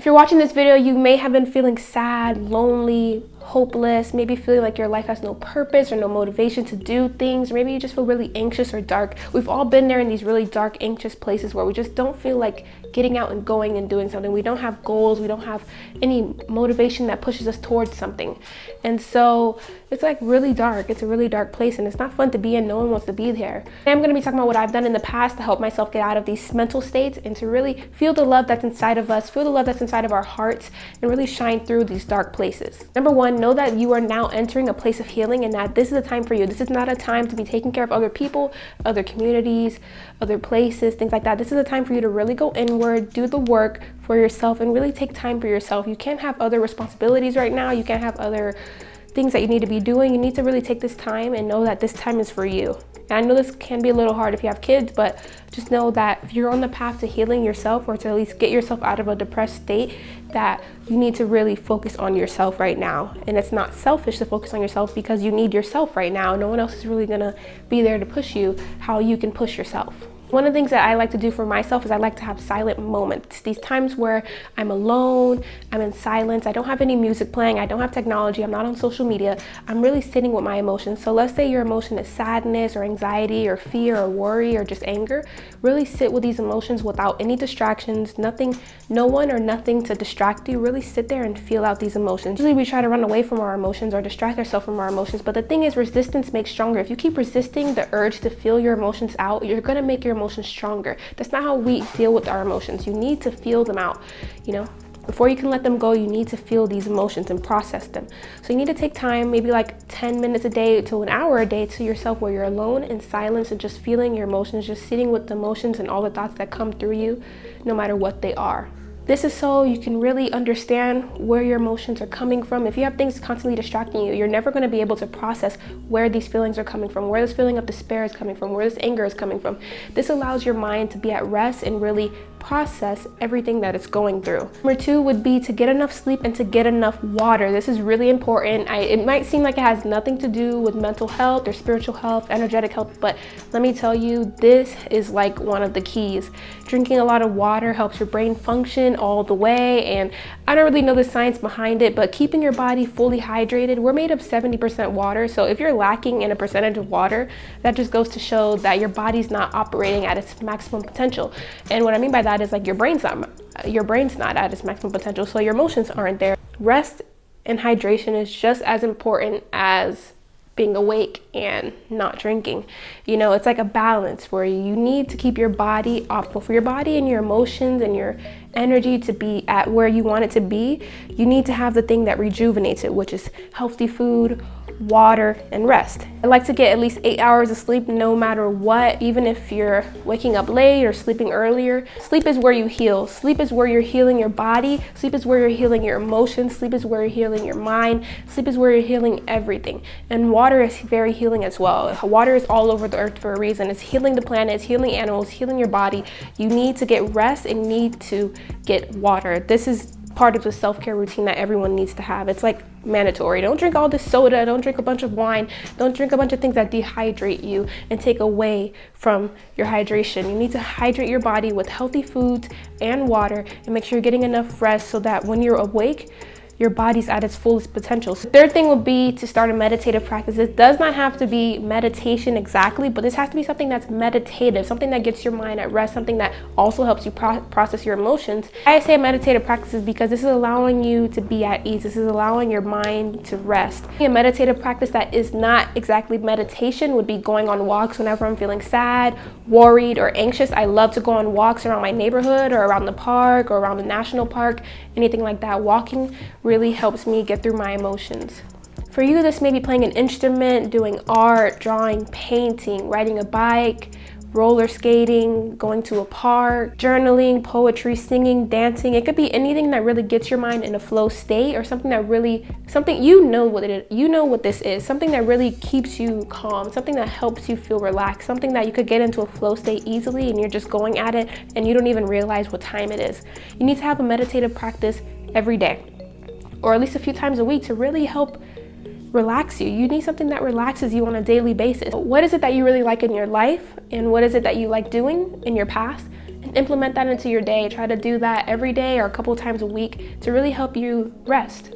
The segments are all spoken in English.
If you're watching this video, you may have been feeling sad, lonely, hopeless, maybe feeling like your life has no purpose or no motivation to do things, or maybe you just feel really anxious or dark. We've all been there in these really dark, anxious places where we just don't feel like getting out and going and doing something. We don't have goals, we don't have any motivation that pushes us towards something. And so it's like really dark. It's a really dark place and it's not fun to be in. No one wants to be there. And I'm going to be talking about what I've done in the past to help myself get out of these mental states and to really feel the love that's inside of us, feel the love that's inside of our hearts, and really shine through these dark places. Number one, know that you are now entering a place of healing and that this is a time for you. This is not a time to be taking care of other people, other communities, other places, things like that. This is a time for you to really go inward, do the work for yourself, and really take time for yourself. You can't have other responsibilities right now. You can't have other things that you need to be doing. You need to really take this time and know that this time is for you. And I know this can be a little hard if you have kids, but just know that if you're on the path to healing yourself or to at least get yourself out of a depressed state, that you need to really focus on yourself right now. And it's not selfish to focus on yourself because you need yourself right now. No one else is really gonna be there to push you how you can push yourself. One of the things that I like to do for myself is I like to have silent moments. These times where I'm alone, I'm in silence, I don't have any music playing, I don't have technology, I'm not on social media, I'm really sitting with my emotions. So let's say your emotion is sadness or anxiety or fear or worry or just anger. Really sit with these emotions without any distractions, nothing, no one or nothing to distract you. Really sit there and feel out these emotions. Usually we try to run away from our emotions or distract ourselves from our emotions, but the thing is resistance makes stronger. If you keep resisting the urge to feel your emotions out, you're gonna make your emotions stronger. That's not how we deal with our emotions. You need to feel them out, you know? Before you can let them go, you need to feel these emotions and process them. So you need to take time, maybe like 10 minutes a day to an hour a day to yourself where you're alone in silence and just feeling your emotions, just sitting with the emotions and all the thoughts that come through you, no matter what they are. This is so you can really understand where your emotions are coming from. If you have things constantly distracting you, you're never going to be able to process where these feelings are coming from, where this feeling of despair is coming from, where this anger is coming from. This allows your mind to be at rest and really process everything that it's going through. Number two would be to get enough sleep and to get enough water. This is really important. It might seem like it has nothing to do with mental health or spiritual health, energetic health, but let me tell you, this is like one of the keys. Drinking a lot of water helps your brain function all the way, and I don't really know the science behind it, but keeping your body fully hydrated, we're made of 70% water, so if you're lacking in a percentage of water, that just goes to show that your body's not operating at its maximum potential. And what I mean by that is like your brain's not at its maximum potential, so your emotions aren't there. Rest and hydration is just as important as being awake and not drinking. You know, it's like a balance where you need to keep your body optimal. For your body and your emotions and your energy to be at where you want it to be, you need to have the thing that rejuvenates it, which is healthy food, water, and rest. I like to get at least 8 hours of sleep no matter what, even if you're waking up late or sleeping earlier. Sleep is where you heal. Sleep is where you're healing your body. Sleep is where you're healing your emotions. Sleep is where you're healing your mind. Sleep is where you're healing everything. And water is very healing as well. Water is all over the earth for a reason. It's healing the planet, it's healing animals, healing your body. You need to get rest and need to get water. This is part of the self-care routine that everyone needs to have. It's like mandatory. Don't drink all this soda, don't drink a bunch of wine, don't drink a bunch of things that dehydrate you and take away from your hydration. You need to hydrate your body with healthy foods and water and make sure you're getting enough rest so that when you're awake, your body's at its fullest potential. So third thing would be to start a meditative practice. It does not have to be meditation exactly, but this has to be something that's meditative, something that gets your mind at rest, something that also helps you process your emotions. I say meditative practices because this is allowing you to be at ease. This is allowing your mind to rest. A meditative practice that is not exactly meditation would be going on walks whenever I'm feeling sad, worried, or anxious. I love to go on walks around my neighborhood or around the park or around the national park, anything like that. Walking really helps me get through my emotions. For you, this may be playing an instrument, doing art, drawing, painting, riding a bike, roller skating, going to a park, journaling, poetry, singing, dancing. It could be anything that really gets your mind in a flow state, or something that really, you know what this is, something that really keeps you calm, something that helps you feel relaxed, something that you could get into a flow state easily and you're just going at it and you don't even realize what time it is. You need to have a meditative practice every day, or at least a few times a week, to really help relax you. You need something that relaxes you on a daily basis. What is it that you really like in your life, and what is it that you like doing in your past, and implement that into your day. Try to do that every day or a couple times a week to really help you rest.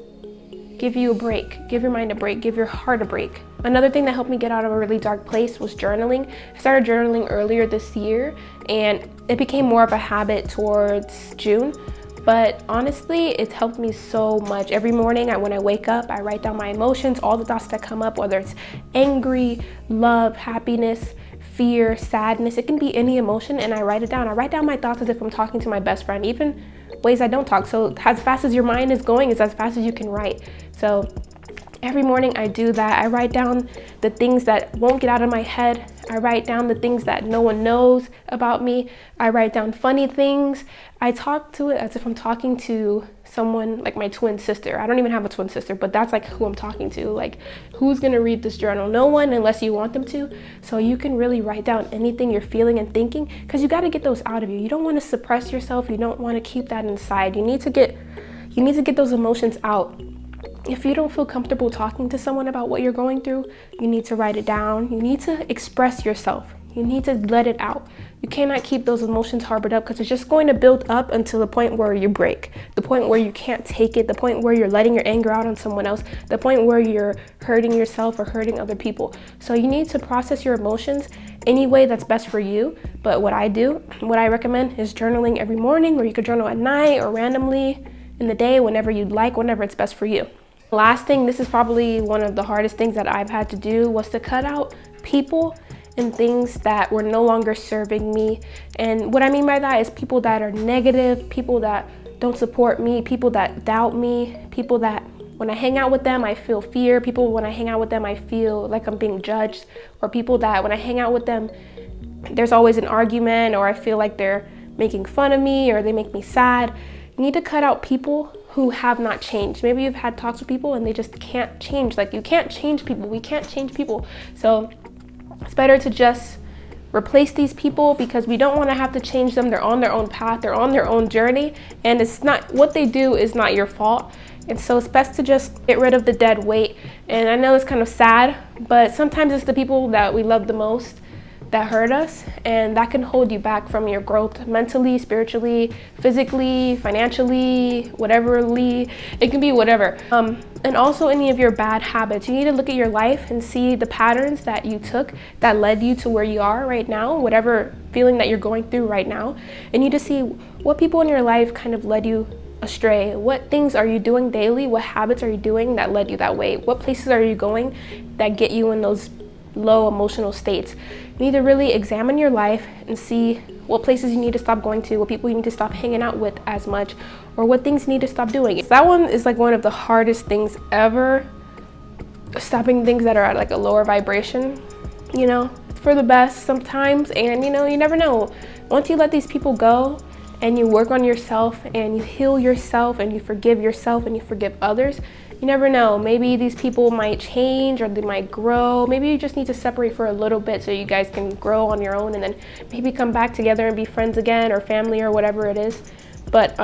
Give you a break, give your mind a break, give your heart a break. Another thing that helped me get out of a really dark place was journaling. I started journaling earlier this year and it became more of a habit towards June. But honestly, it's helped me so much. Every morning when I wake up, I write down my emotions, all the thoughts that come up, whether it's angry, love, happiness, fear, sadness. It can be any emotion and I write it down. I write down my thoughts as if I'm talking to my best friend, even ways I don't talk. So as fast as your mind is going is as fast as you can write. So every morning I do that. I write down the things that won't get out of my head. I write down the things that no one knows about me. I write down funny things. I talk to it as if I'm talking to someone like my twin sister. I don't even have a twin sister, but that's like who I'm talking to. Like, who's gonna read this journal? No one, unless you want them to. So you can really write down anything you're feeling and thinking, because you gotta get those out of you. You don't wanna suppress yourself. You don't wanna keep that inside. You need to get those emotions out. If you don't feel comfortable talking to someone about what you're going through, you need to write it down. You need to express yourself. You need to let it out. You cannot keep those emotions harbored up because it's just going to build up until the point where you break, the point where you can't take it, the point where you're letting your anger out on someone else, the point where you're hurting yourself or hurting other people. So you need to process your emotions any way that's best for you. But what I recommend is journaling every morning, or you could journal at night or randomly in the day, whenever you'd like, whenever it's best for you. Last thing, this is probably one of the hardest things that I've had to do, was to cut out people and things that were no longer serving me. And what I mean by that is people that are negative, people that don't support me, people that doubt me, people that when I hang out with them, I feel fear, people when I hang out with them, I feel like I'm being judged, or people that when I hang out with them, there's always an argument, or I feel like they're making fun of me, or they make me sad. You need to cut out people who have not changed. Maybe you've had talks with people and they just can't change. Like, you can't change people. We can't change people. So it's better to just replace these people, because we don't want to have to change them. They're on their own path. They're on their own journey. And it's not, what they do is not your fault. And so it's best to just get rid of the dead weight. And I know it's kind of sad, but sometimes it's the people that we love the most that hurt us, and that can hold you back from your growth mentally, spiritually, physically, financially, whateverly. It can be whatever. And also any of your bad habits. You need to look at your life and see the patterns that you took that led you to where you are right now, whatever feeling that you're going through right now. And you need to see what people in your life kind of led you astray. What things are you doing daily? What habits are you doing that led you that way? What places are you going that get you in those low emotional states? You need to really examine your life and see what places you need to stop going to, what people you need to stop hanging out with as much, or what things you need to stop doing. That one is like one of the hardest things ever, stopping things that are at like a lower vibration. You know, it's for the best sometimes, and you know, you never know. Once you let these people go and you work on yourself and you heal yourself and you forgive yourself and you forgive others, you never know. Maybe these people might change, or they might grow. Maybe you just need to separate for a little bit so you guys can grow on your own, and then maybe come back together and be friends again, or family, or whatever it is. But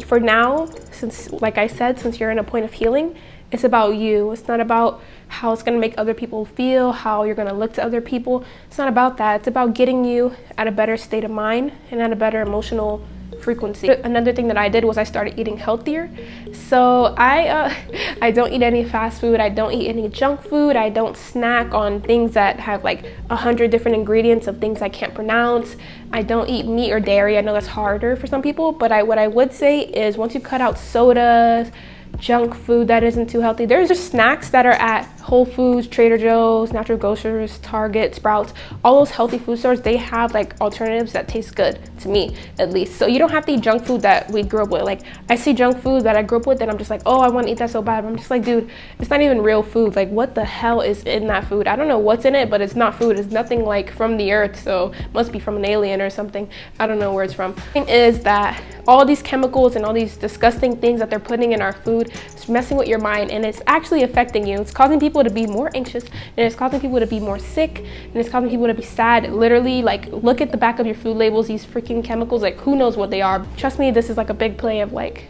for now, since, like I said, since you're in a point of healing, it's about you. It's not about how it's going to make other people feel, how you're going to look to other people. It's not about that. It's about getting you at a better state of mind and at a better emotional frequency. Another thing that I did was I started eating healthier. So I don't eat any fast food. I don't eat any junk food. I don't snack on things that have like 100 different ingredients of things I can't pronounce. I don't eat meat or dairy. I know that's harder for some people, but what I would say is, once you cut out sodas, junk food that isn't too healthy, there's just snacks that are at Whole Foods, Trader Joe's, Natural Grocers, Target, Sprouts, all those healthy food stores. They have like alternatives that taste good, to me at least. So you don't have to eat junk food that we grew up with. Like, I see junk food that I grew up with and I'm just like, oh, I want to eat that so bad. I'm just like, dude, it's not even real food. Like, what the hell is in that food? I don't know what's in it, but it's not food. It's nothing like from the earth, so it must be from an alien or something. I don't know where it's from. The thing is that all these chemicals and all these disgusting things that they're putting in our food is messing with your mind, and it's actually affecting you. It's causing people to be more anxious, and it's causing people to be more sick, and it's causing people to be sad. Literally, like, look at the back of your food labels, these freaking chemicals, like, who knows what they are. Trust me, this is like a big play of like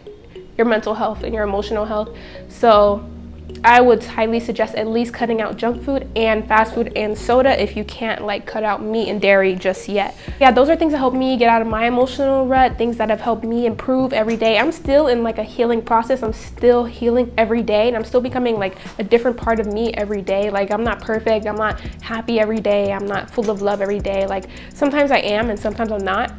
your mental health and your emotional health. So I would highly suggest at least cutting out junk food and fast food and soda if you can't like cut out meat and dairy just yet. Yeah, those are things that help me get out of my emotional rut, things that have helped me improve every day. I'm still in like a healing process. I'm still healing every day, and I'm still becoming like a different part of me every day. Like, I'm not perfect, I'm not happy every day, I'm not full of love every day. Like, sometimes I am and sometimes I'm not.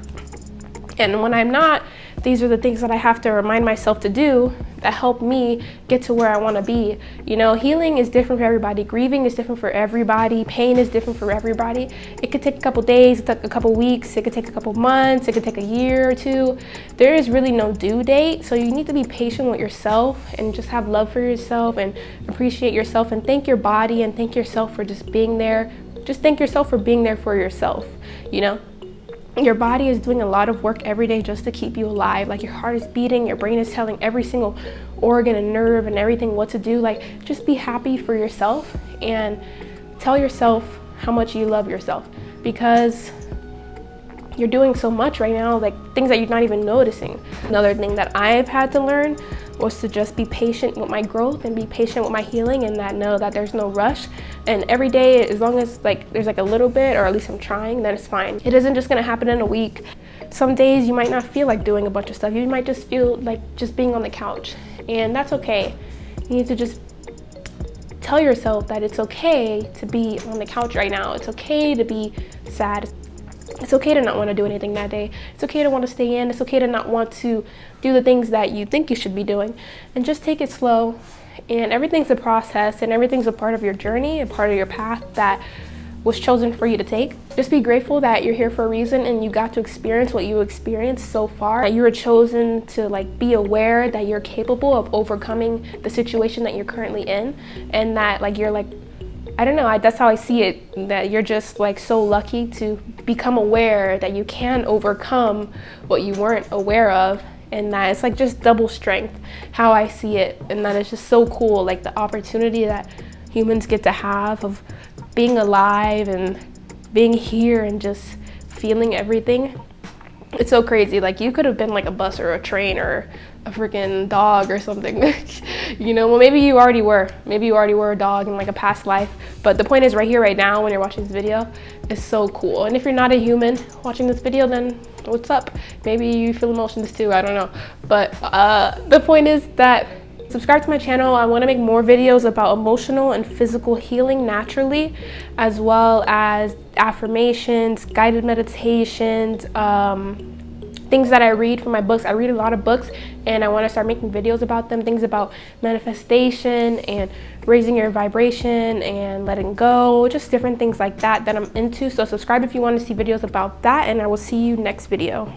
And when I'm not, these are the things that I have to remind myself to do that help me get to where I want to be. You know, healing is different for everybody. Grieving is different for everybody. Pain is different for everybody. It could take a couple days, it could take a couple weeks, it could take a couple months, it could take a year or two. There is really no due date. So you need to be patient with yourself and just have love for yourself and appreciate yourself and thank your body and thank yourself for just being there. Just thank yourself for being there for yourself, you know? Your body is doing a lot of work every day just to keep you alive. Like, your heart is beating, your brain is telling every single organ and nerve and everything what to do. Like, just be happy for yourself and tell yourself how much you love yourself, because you're doing so much right now, like things that you're not even noticing. Another thing that I've had to learn was to just be patient with my growth and be patient with my healing, and that know that there's no rush. And every day, as long as like there's like a little bit, or at least I'm trying, then it's fine. It isn't just gonna happen in a week. Some days you might not feel like doing a bunch of stuff. You might just feel like just being on the couch, and that's okay. You need to just tell yourself that it's okay to be on the couch right now. It's okay to be sad. It's okay to not want to do anything that day. It's okay to want to stay in. It's okay to not want to do the things that you think you should be doing. And just take it slow. And everything's a process, and everything's a part of your journey, a part of your path that was chosen for you to take. Just be grateful that you're here for a reason and you got to experience what you experienced so far. That you were chosen to like be aware that you're capable of overcoming the situation that you're currently in, and that like you're like, I don't know, that's how I see it, that you're just like so lucky to become aware that you can overcome what you weren't aware of, and that it's like just double strength, how I see it. And that it's just so cool, like the opportunity that humans get to have of being alive and being here and just feeling everything. It's so crazy. Like, you could have been like a bus or a train or a freaking dog or something. You know, well, maybe you already were. Maybe you already were a dog in like a past life. But the point is, right here, right now, when you're watching this video, it's so cool. And if you're not a human watching this video, then what's up? Maybe you feel emotions too, I don't know. But the point is that subscribe to my channel. I want to make more videos about emotional and physical healing naturally, as well as affirmations, guided meditations, things that I read from my books. I read a lot of books, and I want to start making videos about them, things about manifestation and raising your vibration and letting go, just different things like that that I'm into. So subscribe if you want to see videos about that, and I will see you next video.